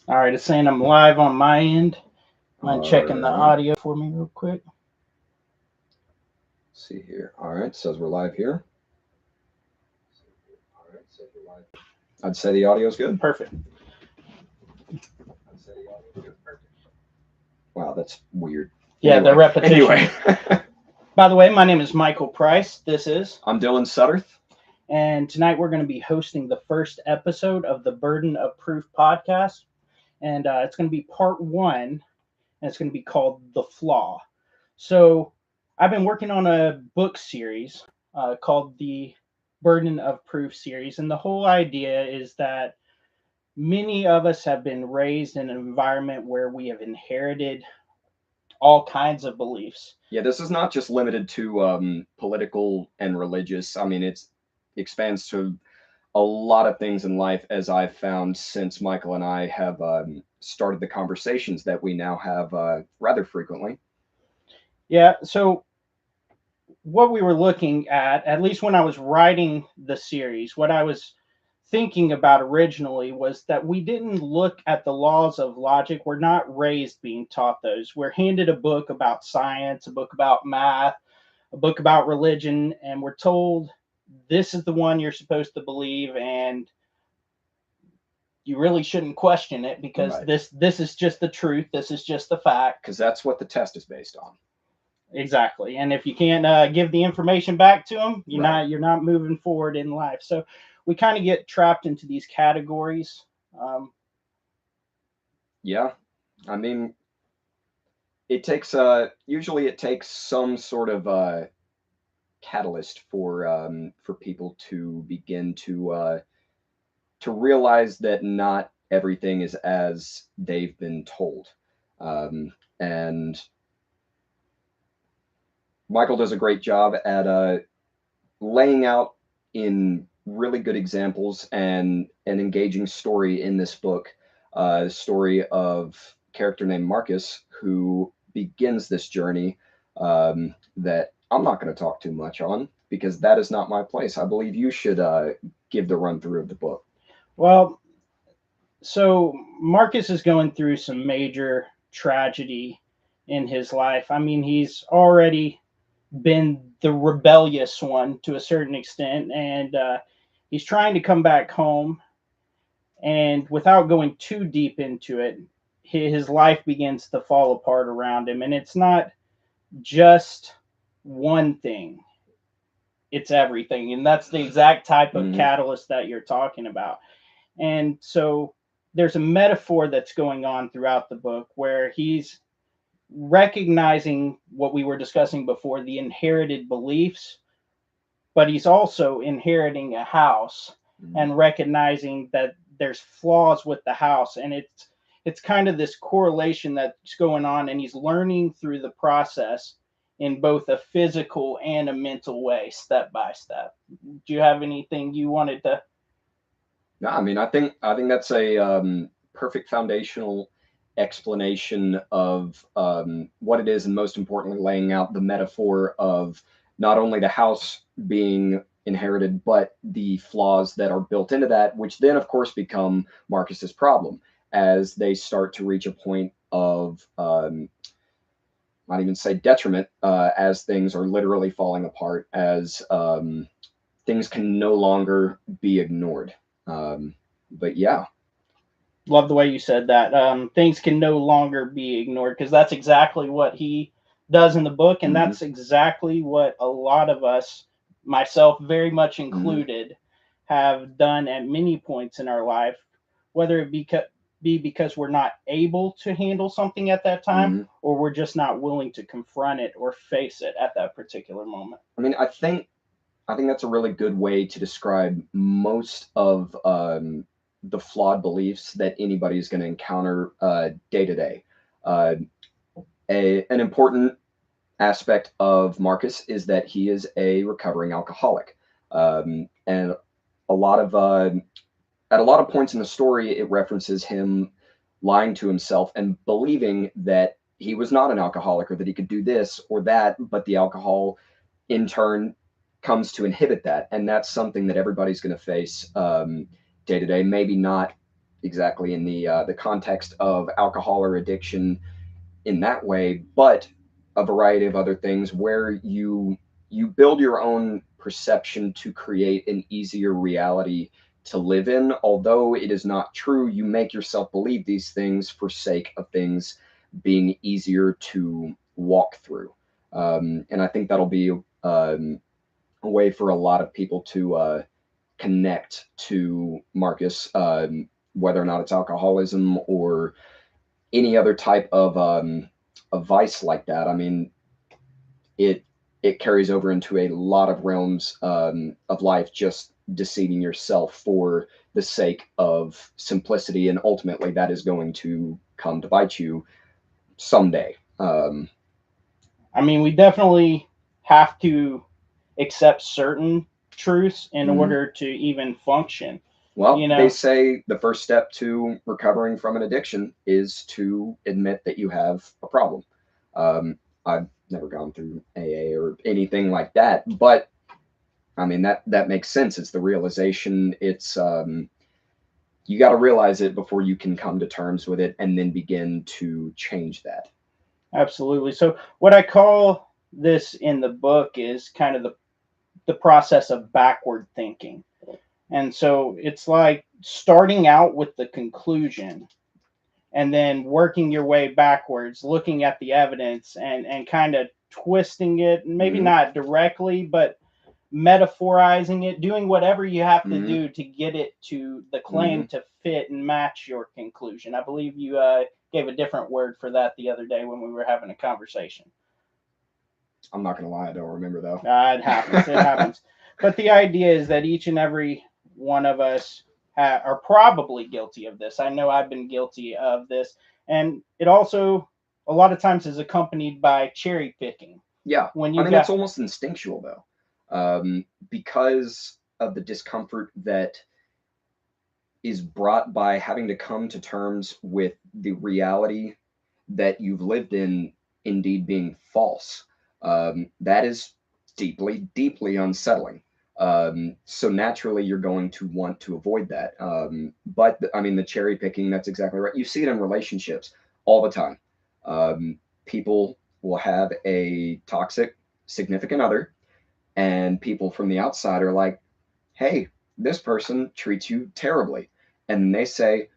All right, it's saying I'm live on my end. Mind All checking the right. audio for me real quick. See here. All right. Says we're live here. I'd say the audio's good. Perfect. Wow, that's weird. Yeah, the repetition. Anyway. By the way, my name is Michael Price. This is, I'm Dylan Sutterth. and tonight we're going to be hosting the first episode of the Burden of Proof podcast. And it's going to be part one, and it's going to be called The Flaw. So I've been working on a book series called the Burden of Proof series. And the whole idea is that many of us have been raised in an environment where we have inherited all kinds of beliefs. Yeah, this is not just limited to political and religious. I mean, it expands to a lot of things in life, as I've found since Michael and I have started the conversations that we now have rather frequently. Yeah, so what we were looking at least when I was writing the series, what I was thinking about originally was that we didn't look at the laws of logic. We're not raised being taught those. We're handed a book about science, a book about math, a book about religion, and we're told this is the one you're supposed to believe, and you really shouldn't question it because Right. this is just the truth. This is just the fact. Because that's what the test is based on. Exactly. And if you can't give the information back to them, Right. you're not moving forward in life. So we kind of get trapped into these categories. Um, Yeah. I mean, it takes usually it takes some sort of catalyst for people to begin to realize that not everything is as they've been told. And Michael does a great job at laying out in really good examples and an engaging story in this book, the story of a character named Marcus who begins this journey that I'm not going to talk too much on because that is not my place. I believe you should give the run through of the book. well, so Marcus is going through some major tragedy in his life. I mean, he's already been the rebellious one to a certain extent, and he's trying to come back home. And without going too deep into it, his life begins to fall apart around him. And it's not just one thing, it's everything. And that's the exact type of Hmm. catalyst that you're talking about. And so there's a metaphor that's going on throughout the book where he's recognizing what we were discussing before, the inherited beliefs, but he's also inheriting a house Hmm. and recognizing that there's flaws with the house, and it's kind of this correlation that's going on, and he's learning through the process in both a physical and a mental way, step by step. Do you have anything you wanted to? No, I mean, I think that's a perfect foundational explanation of what it is, and most importantly, laying out the metaphor of not only the house being inherited, but the flaws that are built into that, which then, of course, become Marcus's problem as they start to reach a point of not even say detriment, as things are literally falling apart, as things can no longer be ignored. But yeah. Love the way you said that. Things can no longer be ignored because that's exactly what he does in the book, and Hmm. that's exactly what a lot of us, myself very much Hmm. included, have done at many points in our life, whether it be because we're not able to handle something at that time, Hmm. or we're just not willing to confront it or face it at that particular moment. I mean, I think that's a really good way to describe most of the flawed beliefs that anybody is going to encounter day to day. Uh, an important aspect of Marcus is that he is a recovering alcoholic, and a lot of at a lot of points in the story, it references him lying to himself and believing that he was not an alcoholic or that he could do this or that, but the alcohol in turn comes to inhibit that. And that's something that everybody's going to face day to day. Maybe not exactly in the context of alcohol or addiction in that way, but a variety of other things where you build your own perception to create an easier reality to live in. Although it is not true, you make yourself believe these things for sake of things being easier to walk through. And I think that'll be a way for a lot of people to connect to Marcus, whether or not it's alcoholism or any other type of vice like that. I mean, it it carries over into a lot of realms of life, just deceiving yourself for the sake of simplicity, and ultimately that is going to come to bite you someday. I mean, we definitely have to accept certain truths in Mhm. order to even function. Well, You they know, say the first step to recovering from an addiction is to admit that you have a problem. I've never gone through AA or anything like that, but I mean that makes sense. It's the realization. It's you got to realize it before you can come to terms with it, and then begin to change that. absolutely. So, what I call this in the book is kind of the process of backward thinking. And so it's like starting out with the conclusion and then working your way backwards, looking at the evidence and kind of twisting it, maybe Hmm. not directly, but metaphorizing it, doing whatever you have to Hmm. do to get it to the Hmm. claim to fit and match your conclusion. I believe you gave a different word for that the other day when we were having a conversation. I'm not gonna lie, I don't remember though. It happens. It happens. But the idea is that each and every one of us are probably guilty of this. I know I've been guilty of this. And it also, a lot of times, is accompanied by cherry picking. Yeah, When I you mean it's got, almost instinctual though, because of the discomfort that is brought by having to come to terms with the reality that you've lived in indeed being false. That is deeply, deeply unsettling. So naturally, you're going to want to avoid that. But I mean, the cherry picking, that's exactly right. You see it in relationships all the time. People will have a toxic significant other, and people from the outside are like, hey, this person treats you terribly. And they say,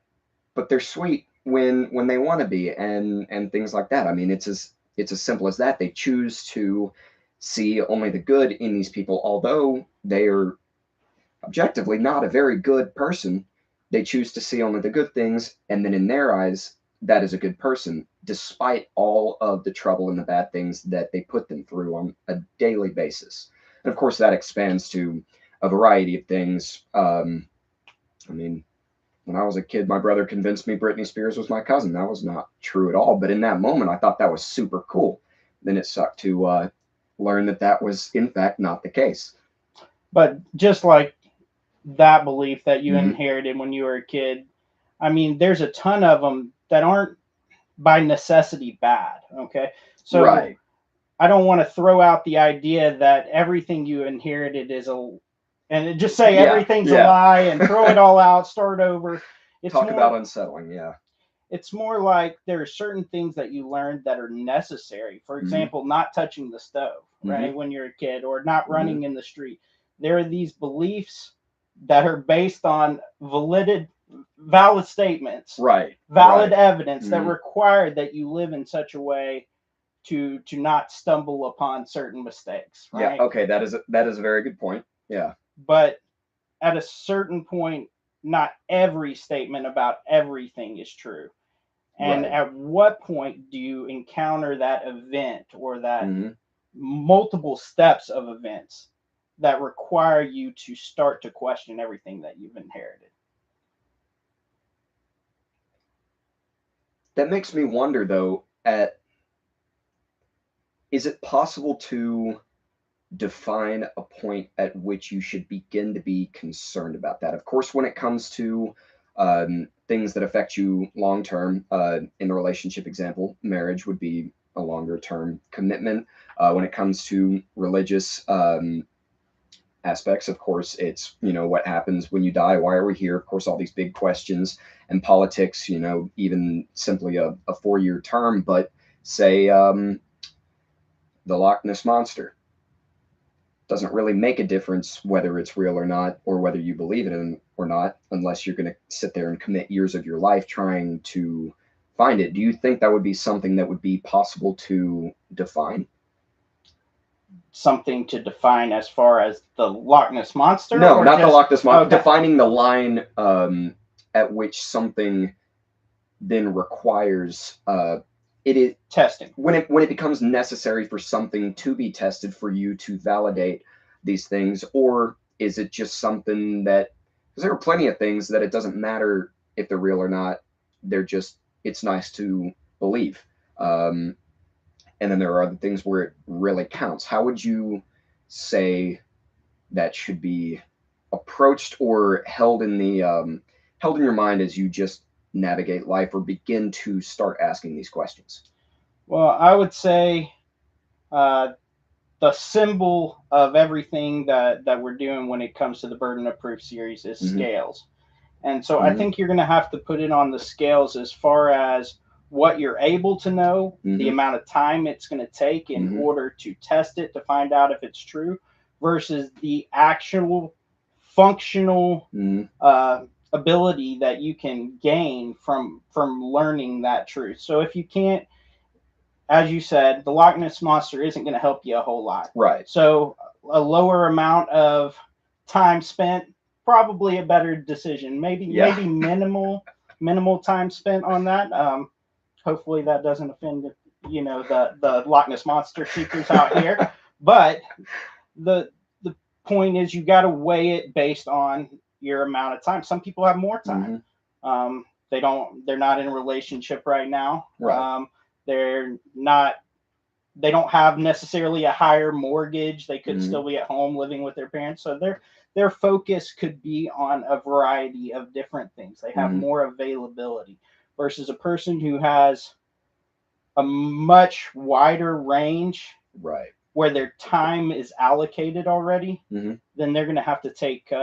but they're sweet when they want to be, and things like that. I mean, it's as simple as that. They choose to see only the good in these people, although they are objectively not a very good person. They choose to see only the good things, and then in their eyes, that is a good person, despite all of the trouble and the bad things that they put them through on a daily basis. And of course, that expands to a variety of things. I mean, when I was a kid, my brother convinced me Britney Spears was my cousin. That was not true at all. But in that moment, I thought that was super cool. Then it sucked to learn that that was, in fact, not the case. but just like that belief that you Hmm. inherited when you were a kid, I mean, there's a ton of them that aren't by necessity bad. Okay. So Right. I don't want to throw out the idea that everything you inherited is and just say Yeah. everything's a Yeah. lie and throw it all out, start over. It's Talk about more unsettling. Yeah. it's more like there are certain things that you learned that are necessary. For Hmm. example, not touching the stove, Hmm. right, when you're a kid, or not Hmm. running in the street. There are these beliefs that are based on valid statements, Right. valid Right. evidence that Hmm. require that you live in such a way to not stumble upon certain mistakes, Yeah. right? Okay. That is a very good point. Yeah. But at a certain point, not every statement about everything is true. And Right. at what point do you encounter that event or that Hmm. multiple steps of events that require you to start to question everything that you've inherited? That makes me wonder, though, at is it possible to define a point at which you should begin to be concerned about that? Of course, when it comes to things that affect you long term, in the relationship example, marriage would be a longer term commitment. When it comes to religious aspects. Of course, it's, what happens when you die? Why are we here? Of course, all these big questions and politics, even simply a 4-year term. But say the Loch Ness Monster doesn't really make a difference whether it's real or not, or whether you believe it in or not, unless you're going to sit there and commit years of your life trying to find it. Do you think that would be something that would be possible to define? Something to define as far as the Loch Ness monster, No, or not the just Loch Ness Monster. okay. Defining the line at which something then requires it is Testing. When it becomes necessary for something to be tested for you to validate these things, or is it just something that, because there are plenty of things that it doesn't matter if they're real or not, they're just, it's nice to believe. Um, and then there are other things where it really counts. How would you say that should be approached or held in the held in your mind as you just navigate life or begin to start asking these questions? Well, I would say uh, the symbol of everything that we're doing when it comes to the burden of proof series is Mm-hmm. scales. And so I Mm-hmm. think you're going to have to put it on the scales as far as what you're able to know, Mm-hmm. the amount of time it's going to take in Mm-hmm. order to test it to find out if it's true, versus the actual functional Mm-hmm. ability that you can gain from learning that truth. So if you can't, as you said, the Loch Ness monster isn't going to help you a whole lot. Right. So a lower amount of time spent, probably a better decision. Maybe minimal time spent on that. Hopefully that doesn't offend the Loch Ness monster seekers out here. But the point is, you got to weigh it based on your amount of time. Some people have more time. Mm-hmm. They're not in a relationship right now. Right. They're not they don't have necessarily a higher mortgage. They could Mm-hmm. still be at home living with their parents. So their focus could be on a variety of different things. They have Mm-hmm. more availability versus a person who has a much wider range, Right. where their time is allocated already. Mm-hmm. Then they're going to have to take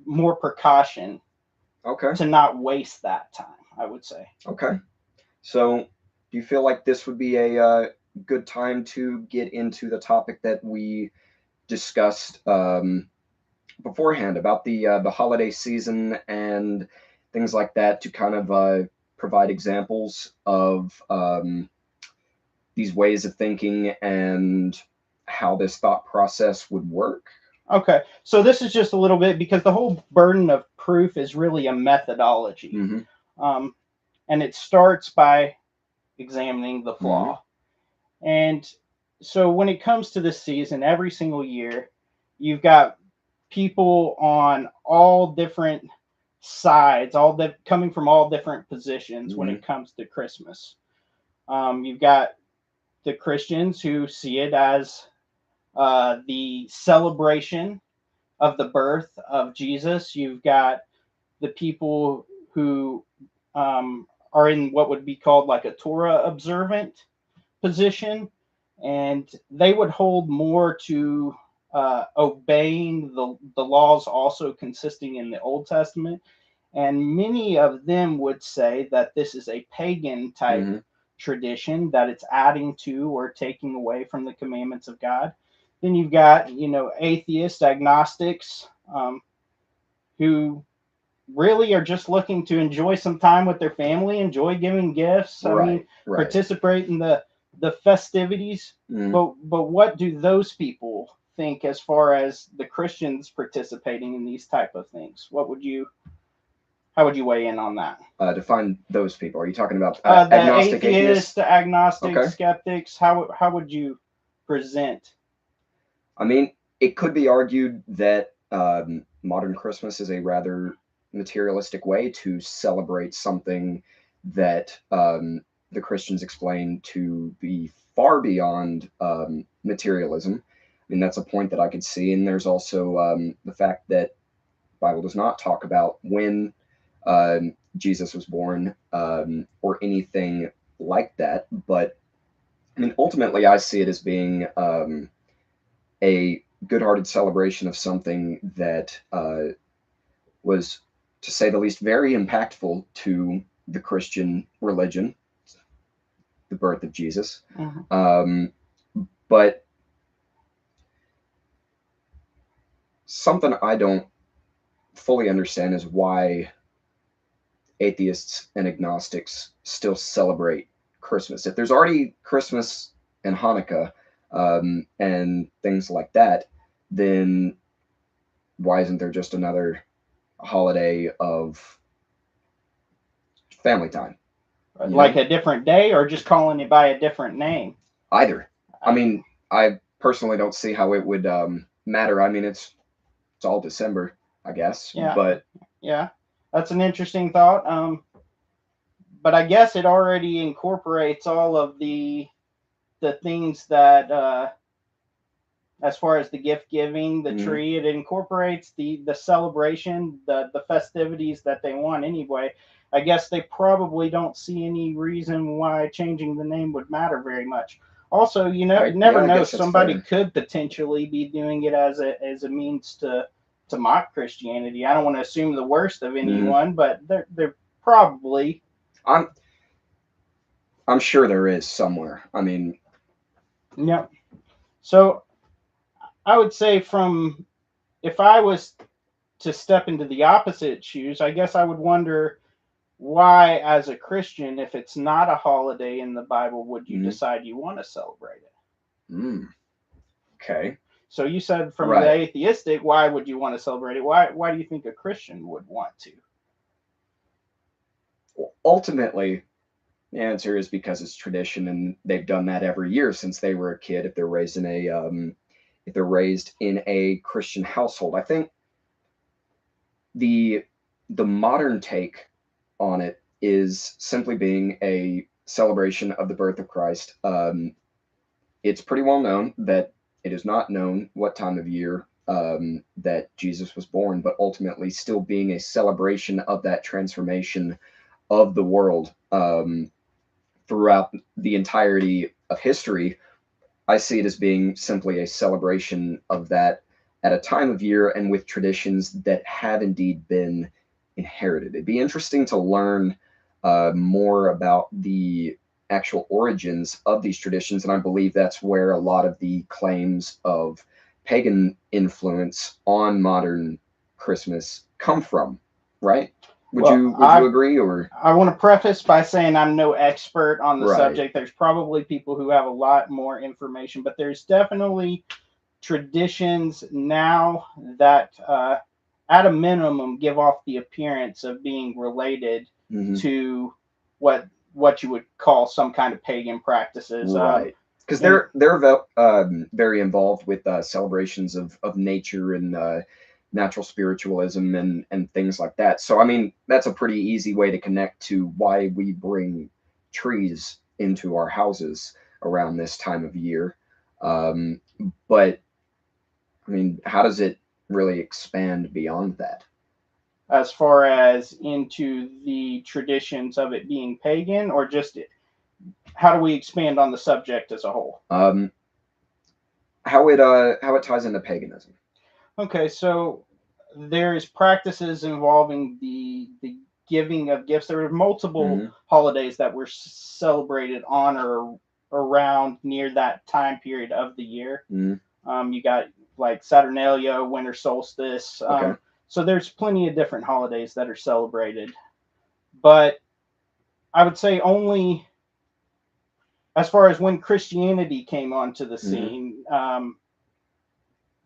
more precaution Okay. to not waste that time, I would say. Okay. So, do you feel like this would be a good time to get into the topic that we discussed beforehand about the holiday season and things like that, to kind of provide examples of these ways of thinking and how this thought process would work? Okay, so this is just a little bit, because the whole burden of proof is really a methodology. Mm-hmm. And it starts by examining the Mm-hmm. flaw. And so when it comes to this season, every single year, you've got people on all different sides, coming from all different positions when Mm-hmm. it comes to Christmas. You've got the Christians who see it as the celebration of the birth of Jesus. You've got the people who are in what would be called like a Torah observant position, and they would hold more to obeying the laws also consisting in the Old Testament. And many of them would say that this is a pagan type Mm-hmm. tradition, that it's adding to or taking away from the commandments of God. Then you've got, atheists, agnostics, who really are just looking to enjoy some time with their family, enjoy giving gifts. I mean, Right. participate in the festivities. Mm-hmm. But what do those people think as far as the Christians participating in these type of things? How would you weigh in on that? Define those people. Are you talking about The agnostic atheists? the agnostic, Okay. skeptics. How would you present? I mean, it could be argued that modern Christmas is a rather materialistic way to celebrate something that the Christians explain to be far beyond materialism. I mean, that's a point that I could see. And there's also the fact that the Bible does not talk about when Jesus was born or anything like that. But I mean, ultimately, I see it as being a good-hearted celebration of something that was, to say the least, very impactful to the Christian religion, the birth of Jesus. Mhm. But something I don't fully understand is why atheists and agnostics still celebrate Christmas. If there's already Christmas and Hanukkah and things like that, then why isn't there just another holiday of family time? Like a different day, or just calling it by a different name? Either. I I, mean, I personally don't see how it would matter. I mean, it's all December, I guess, yeah, but yeah, that's an interesting thought. But I guess it already incorporates all of the things that, as far as the gift giving, the mm, tree, it incorporates the celebration, the festivities that they want anyway. I guess they probably don't see any reason why changing the name would matter very much. Also, you never yeah, I know. guess that's Somebody fair. could potentially be doing it as a means to mock Christianity. I don't want to assume the worst of Hmm. anyone, but they're probably. I'm I'm sure there is somewhere. I mean, Yep. So I would say, from if I was to step into the opposite shoes, I guess I would wonder, why, as a Christian, if it's not a holiday in the Bible, would you mm, decide you want to celebrate it? mm, okay, So you said, from the right. atheistic, why would you want to celebrate it? Why do you think a Christian would want to? Well, ultimately, the answer is because it's tradition, and they've done that every year since they were a kid. If they're raised in a Christian household, I think the the modern take on it is simply being a celebration of the birth of Christ. It's pretty well known that it is not known what time of year that Jesus was born, but ultimately still being a celebration of that transformation of the world throughout the entirety of history. I see it as being simply a celebration of that at a time of year and with traditions that have indeed been inherited. It'd be interesting to learn more about the actual origins of these traditions, and I believe that's where a lot of the claims of pagan influence on modern Christmas come from, right? Would Well, you agree or I want to preface by saying I'm no expert on the right? subject. There's probably people who have a lot more information, but there's definitely traditions now that, at a minimum, give off the appearance of being related Mm-hmm. to what you would call some kind of pagan practices. Right. Because And they're very involved with celebrations of nature and natural spiritualism and things like that. So I mean that's a pretty easy way to connect to why we bring trees into our houses around this time of year. Um, but I mean, how does it really expand beyond that? as far as into the traditions of it being pagan, or just how do we expand on the subject as a whole? Um, how it ties into paganism? Okay, so there's practices involving the giving of gifts. There are multiple Hmm. holidays that were celebrated on or around near that time period of the year. Hmm. You got like Saturnalia, winter solstice. Okay. So there's plenty of different holidays that are celebrated, but I would say only as far as when Christianity came onto the Hmm. scene.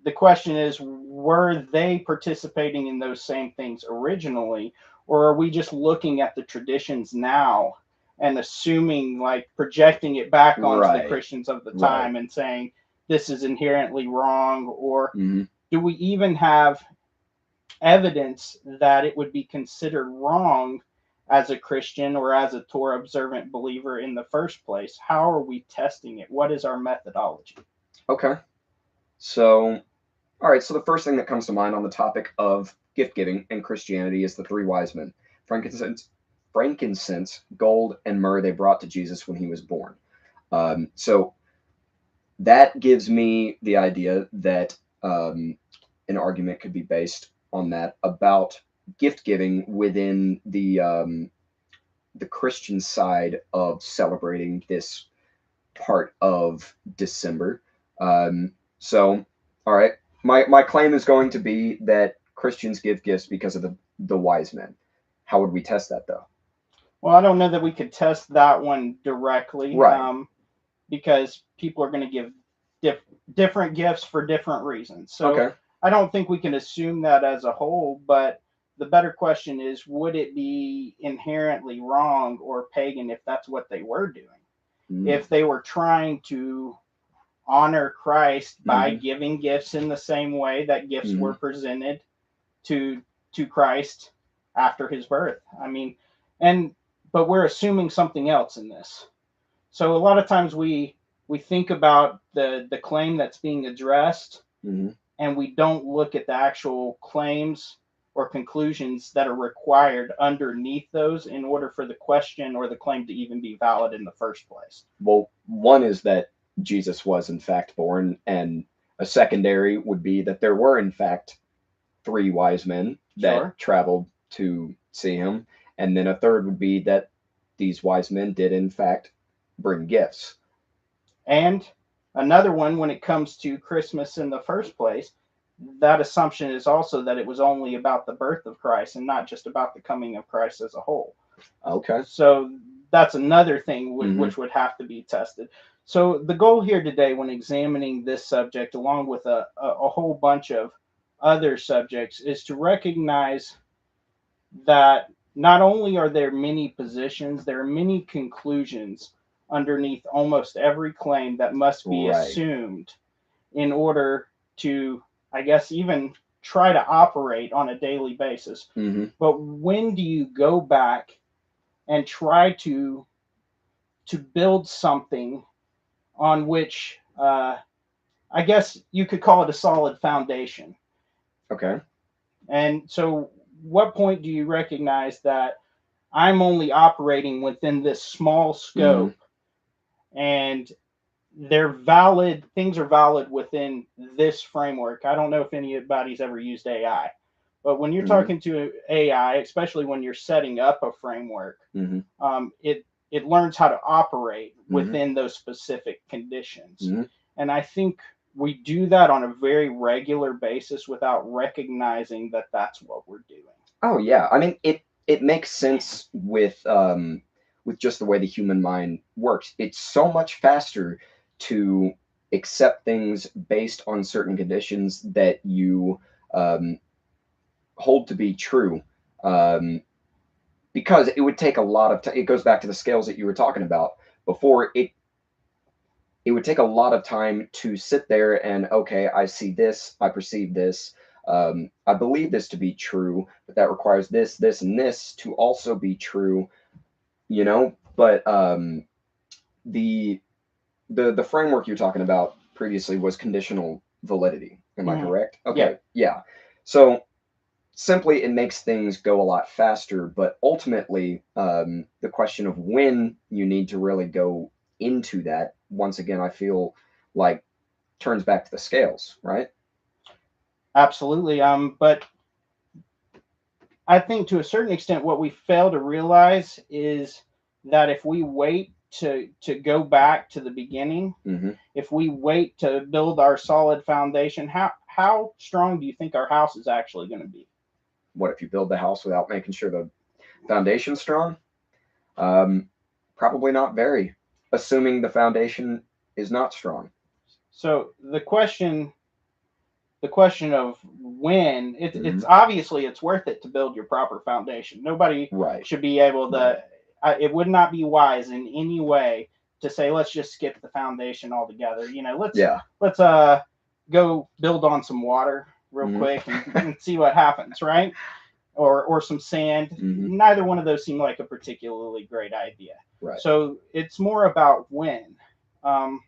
The question is, were they participating in those same things originally, or are we just looking at the traditions now and assuming, like, projecting it back onto the Right. Christians of the Right. time and saying this is inherently wrong? Or Hmm. do we even have evidence that it would be considered wrong as a Christian or as a Torah observant believer in the first place? How are we testing it? What is our methodology? Okay. So all right, so the first thing that comes to mind on the topic of gift giving in Christianity is the three wise men: frankincense, gold, and myrrh they brought to Jesus when he was born. So that gives me the idea that um, an argument could be based on that about gift giving within the Christian side of celebrating this part of December. So, all right, my claim is going to be that Christians give gifts because of the wise men. How would we test that though? Well, I don't know that we could test that one directly, Right. because people are going to give diff- different gifts for different reasons. So Okay. I don't think we can assume that as a whole, but the better question is, would it be inherently wrong or pagan if that's what they were doing? Mm. If they were trying to honor Christ by Mm-hmm. giving gifts in the same way that gifts Mm-hmm. were presented to Christ after his birth. I mean, and but we're assuming something else in this. So a lot of times we think about the claim that's being addressed, Mm-hmm. and we don't look at the actual claims or conclusions that are required underneath those in order for the question or the claim to even be valid in the first place. Well, one is that Jesus was in fact born, and a secondary would be that there were in fact three wise men that Sure. traveled to see him, and then a third would be that these wise men did in fact bring gifts. And another one, when it comes to Christmas in the first place, that assumption is also that it was only about the birth of Christ and not just about the coming of Christ as a whole. Okay. So that's another thing Mm-hmm. which would have to be tested. So the goal here today, when examining this subject, along with a whole bunch of other subjects, is to recognize that not only are there many positions, there are many conclusions underneath almost every claim that must be Right. assumed in order to, I guess, even try to operate on a daily basis. Mm-hmm. But when do you go back and try to build something on which, I guess you could call it a solid foundation? Okay. And so, what point do you recognize that I'm only operating within this small Mm-hmm. scope, and they're valid, things are valid within this framework? I don't know if anybody's ever used AI, but when you're Mm-hmm. talking to AI, especially when you're setting up a framework, Mm-hmm. it learns how to operate Mm-hmm. within those specific conditions. Mm-hmm. And I think we do that on a very regular basis without recognizing that that's what we're doing. Oh yeah. I mean, it makes sense with just the way the human mind works. It's so much faster to accept things based on certain conditions that you um, hold to be true, um, because it would take a lot of time. It goes back to the scales that you were talking about before. It would take a lot of time to sit there and, okay, I see this, I perceive this, I believe this to be true, but that requires this, this, and this to also be true, you know. But the the framework you're talking about previously was conditional validity. Am I Mm-hmm. correct? Yeah, Okay, yeah. So simply, it makes things go a lot faster, but ultimately, the question of when you need to really go into that, once again, I feel like turns back to the scales, right? absolutely. But I think to a certain extent, what we fail to realize is that if we wait to go back to the beginning, Mm-hmm. if we wait to build our solid foundation, how strong do you think our house is actually going to be? What if you build the house without making sure the foundation's strong? Um, Probably not very, assuming the foundation is not strong. So the question of when, Mm-hmm. it's obviously it's worth it to build your proper foundation. Nobody Right, should be able right. to. It would not be wise in any way to say let's just skip the foundation altogether. Let's Yeah. let's go build on some water real Mm-hmm. quick and see what happens, right? Or some sand. Mm-hmm. Neither one of those seem like a particularly great idea. Right. So it's more about when. Um,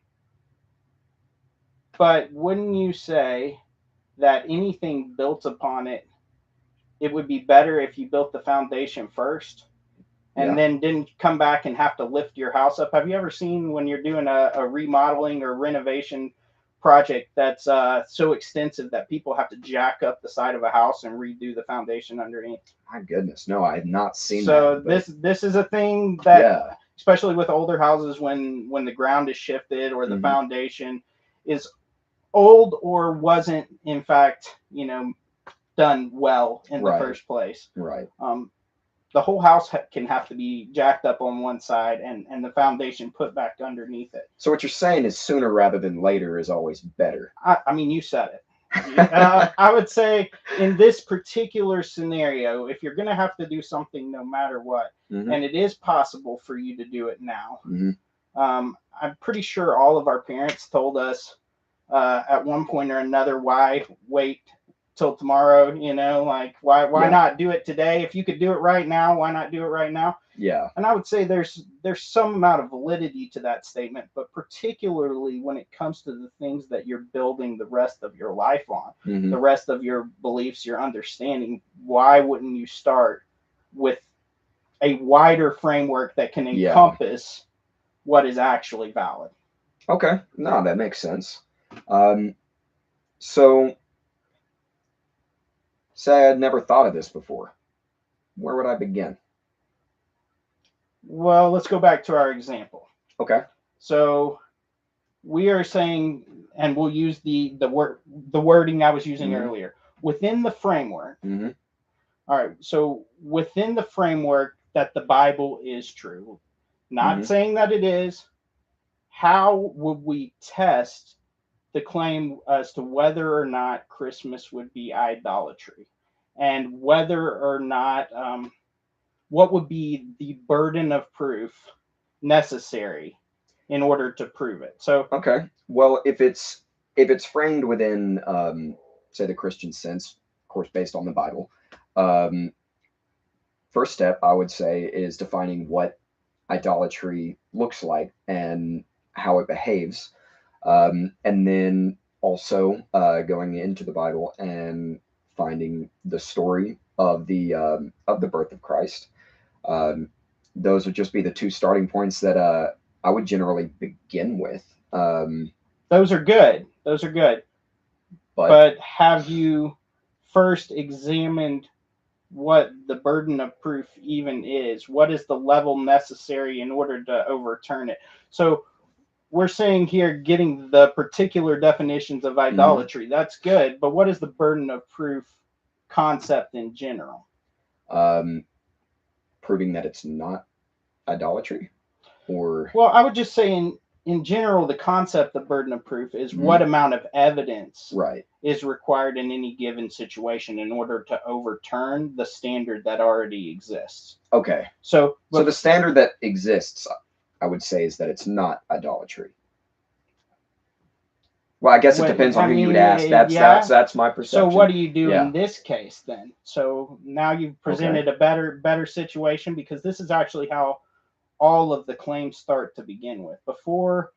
but wouldn't you say that anything built upon it, it would be better if you built the foundation first and Yeah. then didn't come back and have to lift your house up? Have you ever seen when you're doing a remodeling or renovation project that's so extensive that people have to jack up the side of a house and redo the foundation underneath. My goodness, no, I have not seen So that. But this is a thing that, yeah, especially with older houses, when the ground is shifted or the foundation is old or wasn't in fact done well in the first place. Right. The whole house can have to be jacked up on one side and the foundation put back underneath it. So what you're saying is sooner rather than later is always better. I mean, you said it. I would say in this particular scenario, if you're going to have to do something no matter what, and it is possible for you to do it now, I'm pretty sure all of our parents told us at one point or another, why wait till tomorrow? Like why not do it today? If you could do it right now, why not do it right now? Yeah. And I would say there's some amount of validity to that statement, but particularly when it comes to the things that you're building the rest of your life on, the rest of your beliefs, your understanding, why wouldn't you start with a wider framework that can encompass what is actually valid? Okay. No, that makes sense. So say I'd never thought of this before. Where would I begin? Well, let's go back to our example. Okay. So we are saying, and we'll use the wording I was using earlier, within the framework. All right. So within the framework that the Bible is true, not saying that it is, how would we test the claim as to whether or not Christmas would be idolatry, and whether or not what would be the burden of proof necessary in order to prove it? So okay, well, if it's framed within say the Christian sense, of course based on the Bible, first step I would say is defining what idolatry looks like and how it behaves, and then also going into the Bible and finding the story of the birth of Christ. Those would just be the two starting points that I would generally begin with. Those are good. Those are good. But have you first examined what the burden of proof even is? What is the level necessary in order to overturn it? So we're saying here, getting the particular definitions of idolatry. That's good. But what is the burden of proof concept in general? Proving that it's not idolatry, or well, I would just say in general, the concept of burden of proof is what amount of evidence is required in any given situation in order to overturn the standard that already exists. Okay. So the standard that exists, I would say, is that it's not idolatry. Well, I guess it depends on who you would ask. That's my perception. So what do you do in this case then? So now you've presented a better situation, because this is actually how all of the claims start to begin with. Before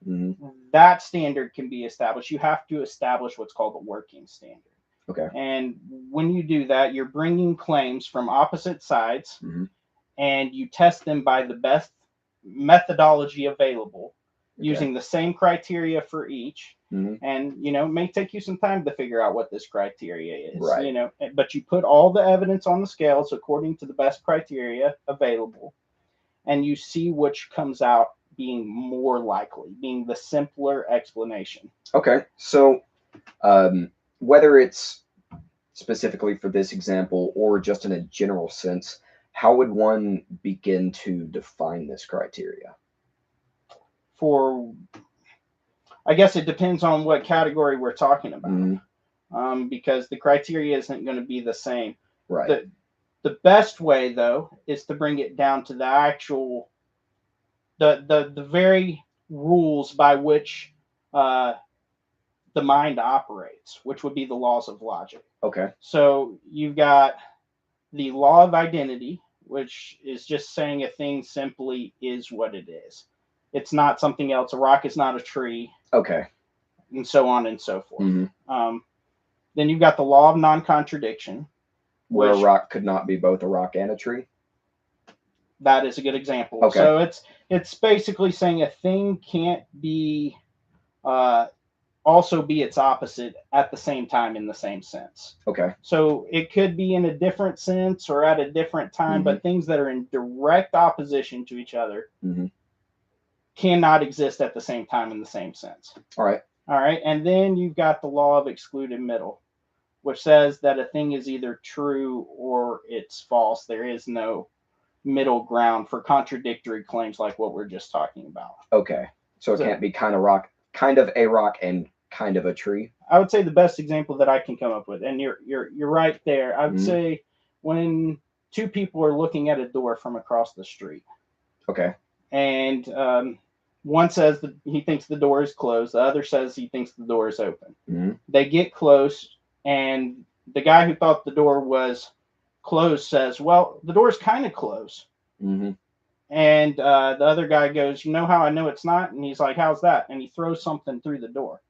that standard can be established, you have to establish what's called a working standard. Okay. And when you do that, you're bringing claims from opposite sides, and you test them by the best methodology available, using the same criteria for each. And it may take you some time to figure out what this criteria is. But you put all the evidence on the scales according to the best criteria available, and you see which comes out being more likely, being the simpler explanation. Okay, so whether it's specifically for this example or just in a general sense, how would one begin to define this criteria? I guess it depends on what category we're talking about, because the criteria isn't going to be the same. Right. The best way, though, is to bring it down to the actual, the very rules by which the mind operates, which would be the laws of logic. Okay. So you've got the law of identity, which is just saying a thing simply is what it is. It's not something else. A rock is not a tree. Okay. And so on and so forth. Then you've got the law of non-contradiction, where a rock could not be both a rock and a tree. That is a good example. Okay. So it's basically saying a thing can't be also be its opposite at the same time in the same sense. Okay. So it could be in a different sense or at a different time, Mm-hmm. but things that are in direct opposition to each other Mm-hmm. cannot exist at the same time in the same sense. All right. All right. And then you've got the law of excluded middle, which says that a thing is either true or it's false. There is no middle ground for contradictory claims like what we're just talking about. Okay. So it So can't be kind of a rock, and kind of a tree. I would say the best example that I can come up with, and you're right there. I would Mm-hmm. say when two people are looking at a door from across the street, Okay. and one says that he thinks the door is closed, the other says he thinks the door is open. Mm-hmm. They get close, and the guy who thought the door was closed says, "Well, the door is kind of closed." Mm-hmm. And the other guy goes, "You know how I know it's not?" And he's like, "How's that?" And he throws something through the door.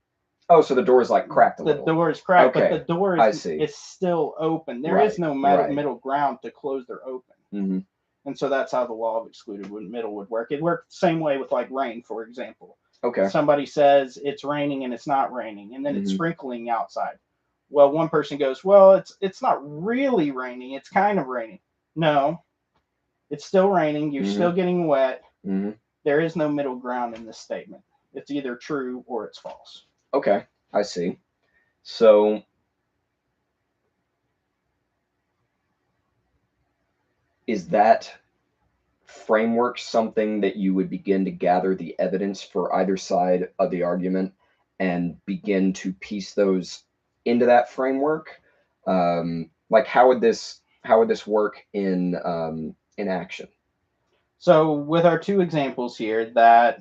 Oh, so the door is like cracked a The little. door is cracked, Okay. but the door I see. is still open. There Right. is no Right. middle ground to close or open. Mm-hmm. And so that's how the law of excluded middle would work. It worked the same way with like rain, for example. Okay. Somebody says it's raining and it's not raining, and then it's Mm-hmm. sprinkling outside. Well, one person goes, "Well, it's not really raining. It's kind of raining." No, it's still raining. You're Mm-hmm. still getting wet. Mm-hmm. There is no middle ground in this statement. It's either true or it's false. Okay. I see. So is that framework something that you would begin to gather the evidence for either side of the argument and begin to piece those into that framework? Like how would this work in action? So with our two examples here, that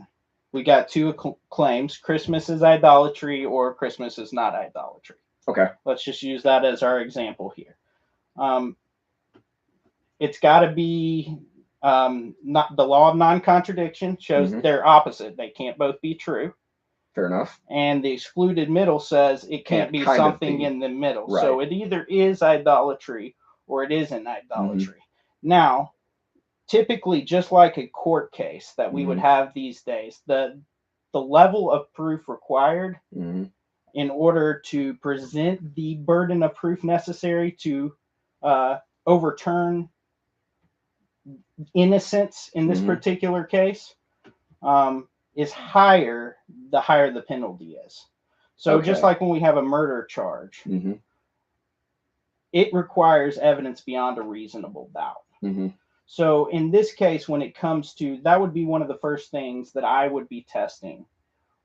we got two claims: Christmas is idolatry or Christmas is not idolatry. Okay. Let's just use that as our example here. Um, it's got to be not the law of non-contradiction shows Mm-hmm. they're opposite; they can't both be true. Fair enough. And the excluded middle says it can't be kind of something be. in the middle. Right. So it either is idolatry or it isn't idolatry. Now, typically, just like a court case that we would Mm-hmm. have these days, the level of proof required Mm-hmm. in order to present the burden of proof necessary to overturn innocence in this Mm-hmm. particular case is higher the higher the penalty is. So just Okay. like when we have a murder charge, Mm-hmm. it requires evidence beyond a reasonable doubt. Mm-hmm. So in this case, when it comes to that, would be one of the first things that I would be testing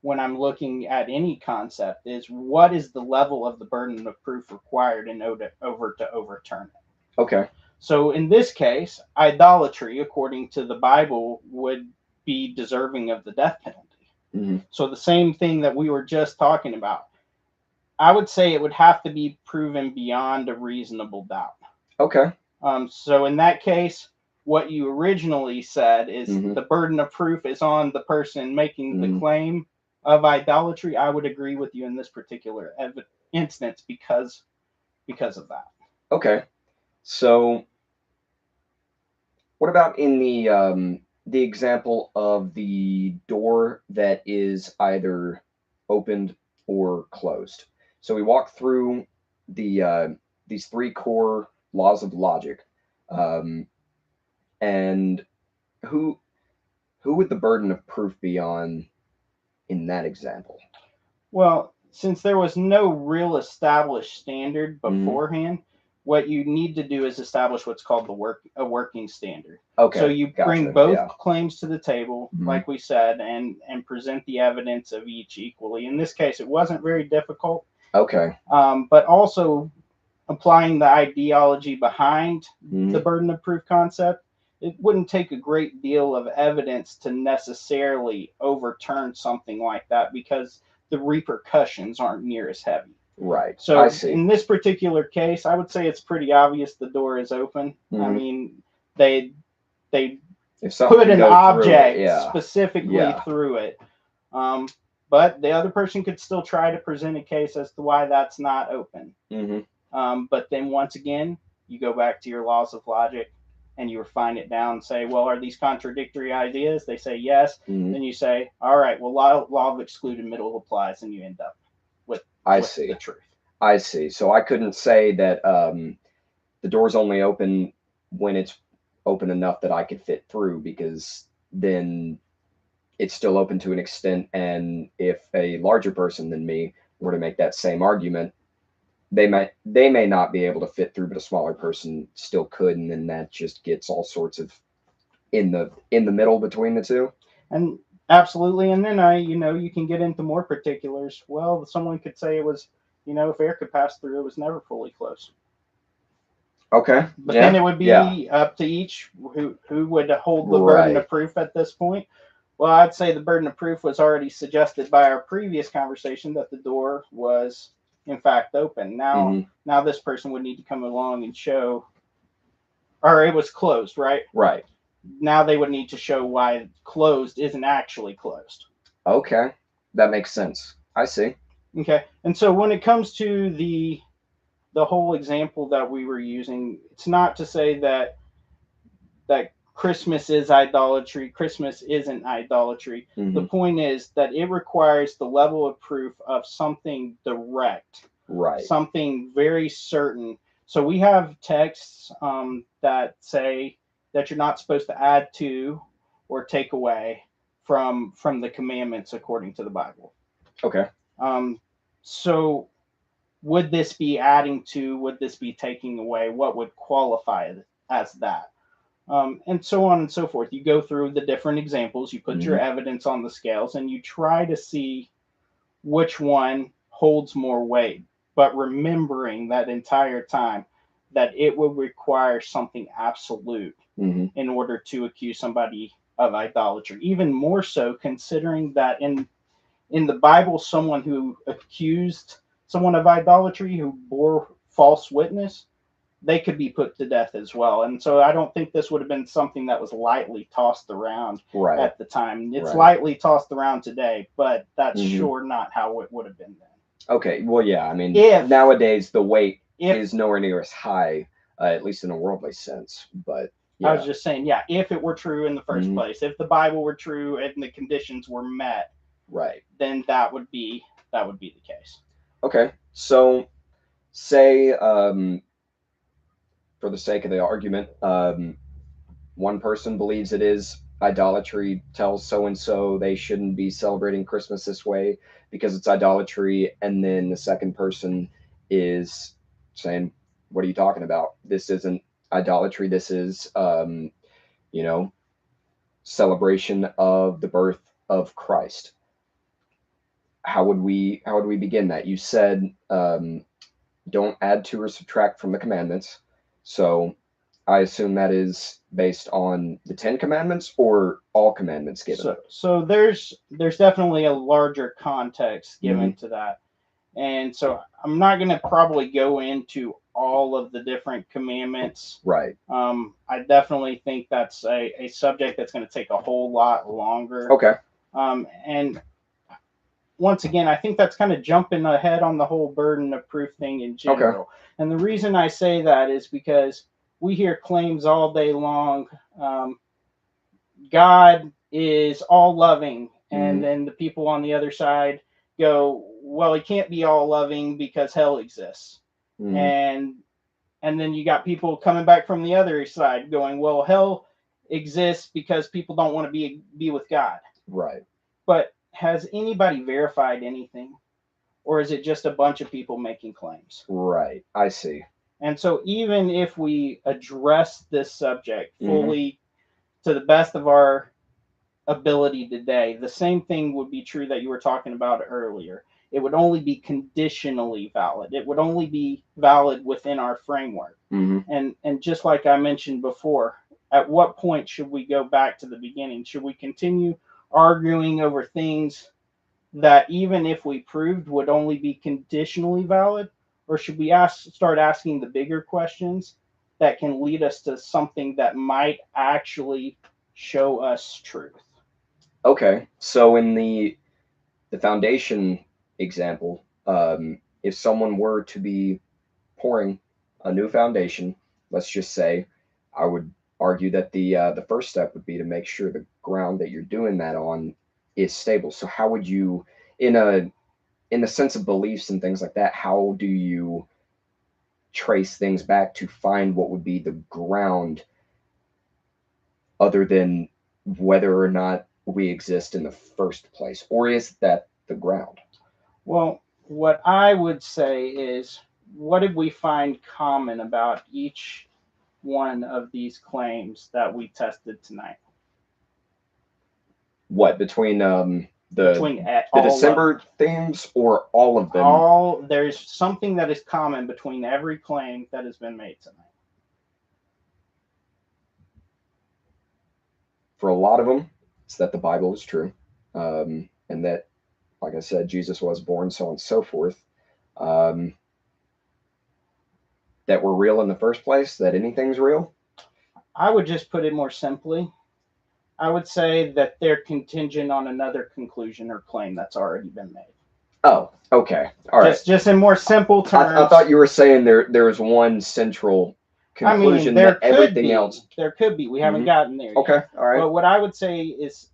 when I'm looking at any concept is what is the level of the burden of proof required in order to overturn it. Okay. So in this case, idolatry, according to the Bible, would be deserving of the death penalty. Mm-hmm. So the same thing that we were just talking about, I would say it would have to be proven beyond a reasonable doubt. Okay. So in that case, what you originally said is Mm-hmm. the burden of proof is on the person making Mm-hmm. the claim of idolatry. I would agree with you in this particular instance because of that. Okay. So what about in the example of the door that is either opened or closed? So we walk through these three core laws of logic, um, and who who would the burden of proof be on in that example? Well, since there was no real established standard Mm-hmm. beforehand, what you need to do is establish what's called a working standard. Okay. So you bring Gotcha. both Yeah. claims to the table, Mhm. like we said, and present the evidence of each equally. In this case, it wasn't very difficult, Okay. but also applying the ideology behind Mhm. the burden of proof concept, it wouldn't take a great deal of evidence to necessarily overturn something like that because the repercussions aren't near as heavy. Right. So I see. in this particular case, I would say it's pretty obvious the door is open. I Mhm. mean, they If something put can an go through it, object yeah. specifically Yeah. through it. But the other person could still try to present a case as to why that's not open. Mhm. But then once again, you go back to your laws of logic and you refine it down and say, well, are these contradictory ideas? They say yes. Mhm. Then you say, all right, well, law of excluded middle applies, and you end up. I with see. the truth. I see. So I couldn't say that the door's only open when it's open enough that I could fit through, because then it's still open to an extent. And if a larger person than me were to make that same argument, they may not be able to fit through, but a smaller person still could, and then that just gets all sorts of in the middle between the two. And absolutely, and then you can get into more particulars. Well, someone could say it was, if air could pass through, it was never fully closed. Okay. But then Yeah. it would Yeah. be up to each who would hold the burden Right. of proof at this point. Well, I'd say the burden of proof was already suggested by our previous conversation that the door was in fact open. Now, Hmm. now this person would need to come along and show, or it was closed, right? Right. Now they would need to show why closed isn't actually closed. Okay. That makes sense. I see. Okay, and so when it comes to the whole example that we were using, it's not to say that Christmas is idolatry. Christmas isn't idolatry. The Hmm. point is that it requires the level of proof of something direct, Right. something very certain. So we have texts that say that you're not supposed to add to or take away from the commandments according to the Bible. Okay. Um, so would this be adding to? Would this be taking away? What would qualify as that? And so on and so forth. You go through the different examples, you put your Hmm. evidence on the scales, and you try to see which one holds more weight. But remembering that entire time that it would require something absolute Hmm. in order to accuse somebody of idolatry. Even more so, considering that in the Bible, someone who accused someone of idolatry, who bore false witness, they could be put to death as well. And so I don't think this would have been something that was lightly tossed around Right. at the time. It's Right. lightly tossed around today, but that's Hmm. sure not how it would have been then. Okay. Well, yeah. I mean, If nowadays the weight if is nowhere near as high, at least in a worldly sense. But I was yeah. just saying, yeah, if it were true in the first Hmm. place, if the Bible were true and the conditions were met, Right. then that would be the case. Okay. So, say, for the sake of the argument, one person believes it is idolatry, tells so and so they shouldn't be celebrating Christmas this way because it's idolatry, and then the second person is saying, "What are you talking about? This isn't idolatry. This is, you know, celebration of the birth of Christ." How would we begin that? You said, don't add to or subtract from the commandments. So I assume that is based on the Ten Commandments or all commandments given. So there's definitely a larger context Hmm. given to that. And so I'm not going to probably go into all of the different commandments. Right. I definitely think that's a subject that's going to take a whole lot longer. Okay. And once again, I think that's kind of jumping ahead on the whole burden of proof thing in Okay. general. And the reason I say that is because we hear claims all day long. God is all loving, and Hmm. then the people on the other side go, well, he can't be all loving because hell exists. Hmm. And then you got people coming back from the other side going, well, hell exists because people don't want to be with God. Right. But has anybody verified anything, or is it just a bunch of people making claims? Right. I see. And so even if we address this subject Hmm. fully to the best of our ability today, the same thing would be true that you were talking about earlier. It would only be conditionally valid. It would only be valid within our framework. Hmm. And just like I mentioned before, at what point should we go back to the beginning? Should we continue arguing over things that even if we proved would only be conditionally valid, or should we start asking the bigger questions that can lead us to something that might actually show us truth? Okay. So in the foundation example, if someone were to be pouring a new foundation, let's just say, I would argue that the first step would be to make sure the ground that you're doing that on is stable. So how would you, in a in the sense of beliefs and things like that, how do you trace things back to find what would be the ground other than whether or not we exist in the first place? Or is that the ground? Well, what I would say is, what did we find common about each one of these claims that we tested tonight? What, between Between the all of December themes or all of them? all, there's something that is common between every claim that has been made tonight. For a lot of them, it's that the Bible is true, and that, like I said, Jesus was born, so on and so forth. Um, that we're real in the first place, that anything's real. I would just put it more simply. I would say that they're contingent on another conclusion or claim that's already been made. Oh, okay. All right. Just in more simple terms. I thought you were saying there is one central conclusion there that everything could be. else. There could be. We haven't Mhm. gotten there Okay. yet. All right. But what I would say is,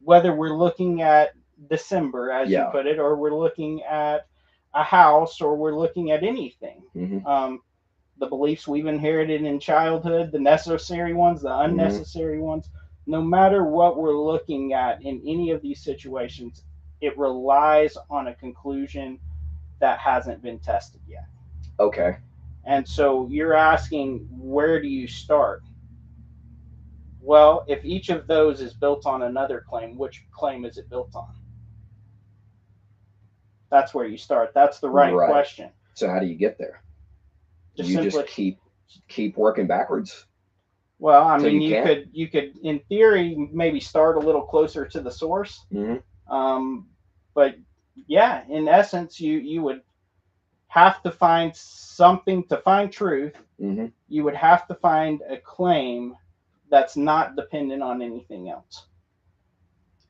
whether we're looking at December, as you put it, or we're looking at a house, or we're looking at anything, the beliefs we've inherited in childhood, the necessary ones, the unnecessary ones, no matter what we're looking at in any of these situations, it relies on a conclusion that hasn't been tested yet. Okay. And so you're asking, where do you start? Well, if each of those is built on another claim, which claim is it built on? That's where you start. That's the right question. So how do you get there? You simply, just keep working backwards. Well, I mean, you could in theory maybe start a little closer to the source. But yeah, in essence, you would have to find something to find truth. You would have to find a claim that's not dependent on anything else.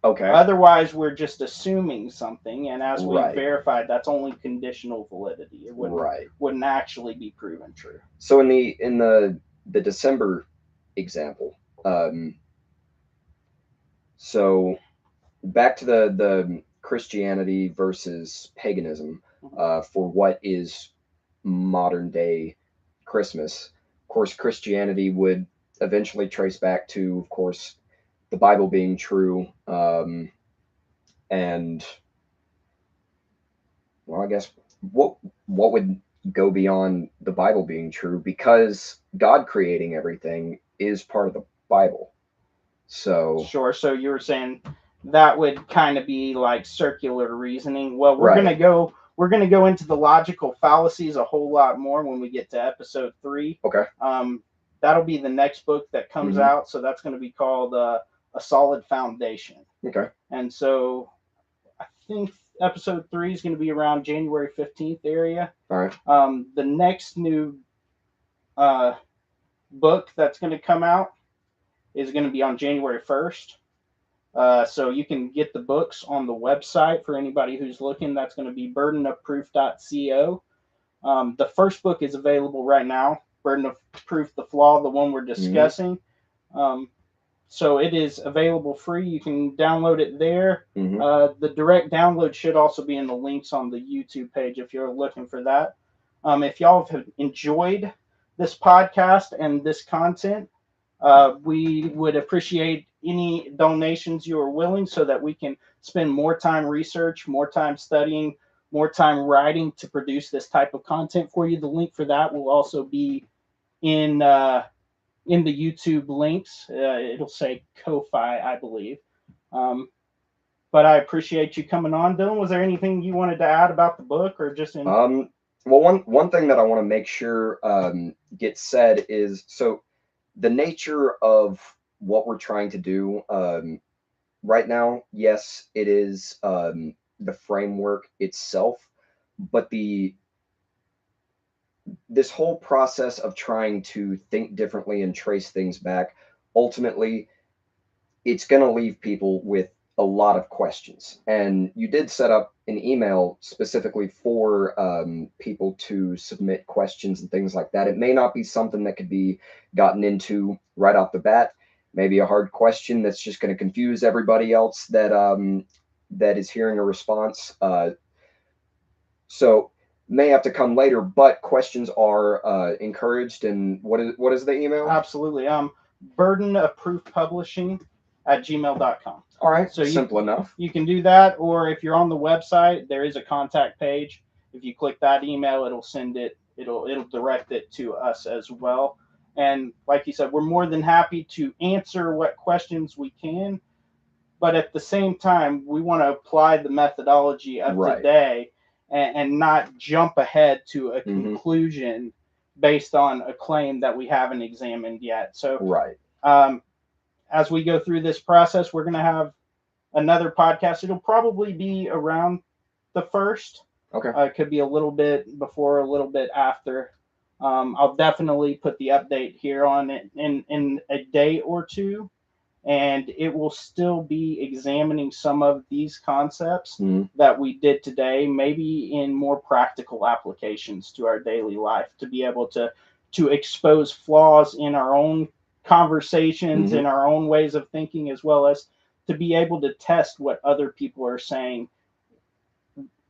Okay. Otherwise, we're just assuming something, and as we verified, that's only conditional validity. It wouldn't actually be proven true. So in the December example, so back to the Christianity versus paganism, for what is modern day Christmas. Of course, Christianity would eventually trace back to, of course, the Bible being true, and well, I guess what would go beyond the Bible being true, because God creating everything is part of the Bible. So sure. So you were saying that would kind of be like circular reasoning. Well, we're gonna go into the logical fallacies a whole lot more when we get to episode 3. Okay. That'll be the next book that comes out. So that's going to be called A Solid Foundation. Okay. And so I think episode 3 is going to be around January 15th area. All right. The next new book that's going to come out is going to be on January 1st. So you can get the books on the website for anybody who's looking. That's going to be burdenofproof.co. The first book is available right now, Burden of Proof, the Flaw, the one we're discussing. So it is available free. You can download it there. The direct download should also be in the links on the YouTube page if you're looking for that. If y'all have enjoyed this podcast and this content, we would appreciate any donations you are willing, so that we can spend more time research, more time studying, more time writing to produce this type of content for you. The link for that will also be in the YouTube links. It'll say Ko-Fi, I believe. But I appreciate you coming on, Dylan. Was there anything you wanted to add about the book, or just in? Well, one thing that I want to make sure gets said is, so the nature of what we're trying to do right now, yes, it is the framework itself, but this whole process of trying to think differently and trace things back, ultimately, it's going to leave people with a lot of questions. And you did set up an email specifically for people to submit questions and things like that. It may not be something that could be gotten into right off the bat. Maybe a hard question that's just going to confuse everybody else that that is hearing a response. So may have to come later, but questions are encouraged. And what is the email? Absolutely. Burden of proof publishing at gmail.com. All right, So simple enough. you can do that, or if you're on the website, there is a contact page. If you click that email, it'll send it. It'll direct it to us as well. And like you said, we're more than happy to answer what questions we can. But at the same time, we want to apply the methodology of Right. today and not jump ahead to a Mhm. conclusion based on a claim that we haven't examined yet. So Right. as we go through this process, we're going to have another podcast. It'll probably be around the first. Okay. It could be a little bit before, a little bit after. I'll definitely put the update here on it in a day or two, and it will still be examining some of these concepts that we did today, maybe in more practical applications to our daily life, to be able to expose flaws in our own conversations, in our own ways of thinking, as well as to be able to test what other people are saying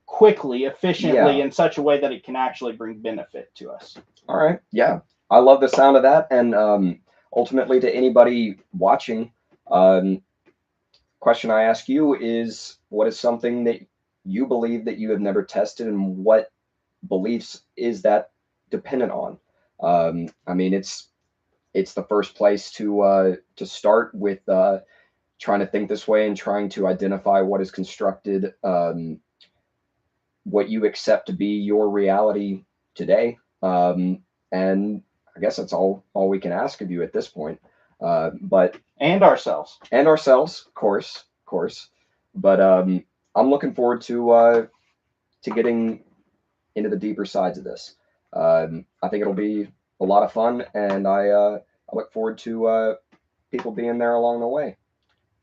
quickly, efficiently, Yeah. in such a way that it can actually bring benefit to us. All right. Yeah. I love the sound of that. And ultimately, to anybody watching, question I ask you is, what is something that you believe that you have never tested, and what beliefs is that dependent on? I mean, it's the first place to start with trying to think this way and trying to identify what is constructed, what you accept to be your reality today. And I guess that's all we can ask of you at this point. But And ourselves. And ourselves, of course. But I'm looking forward to getting into the deeper sides of this. I think it'll be a lot of fun, and I look forward to people being there along the way.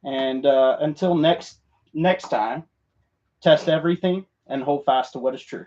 And until next time, test everything and hold fast to what is true.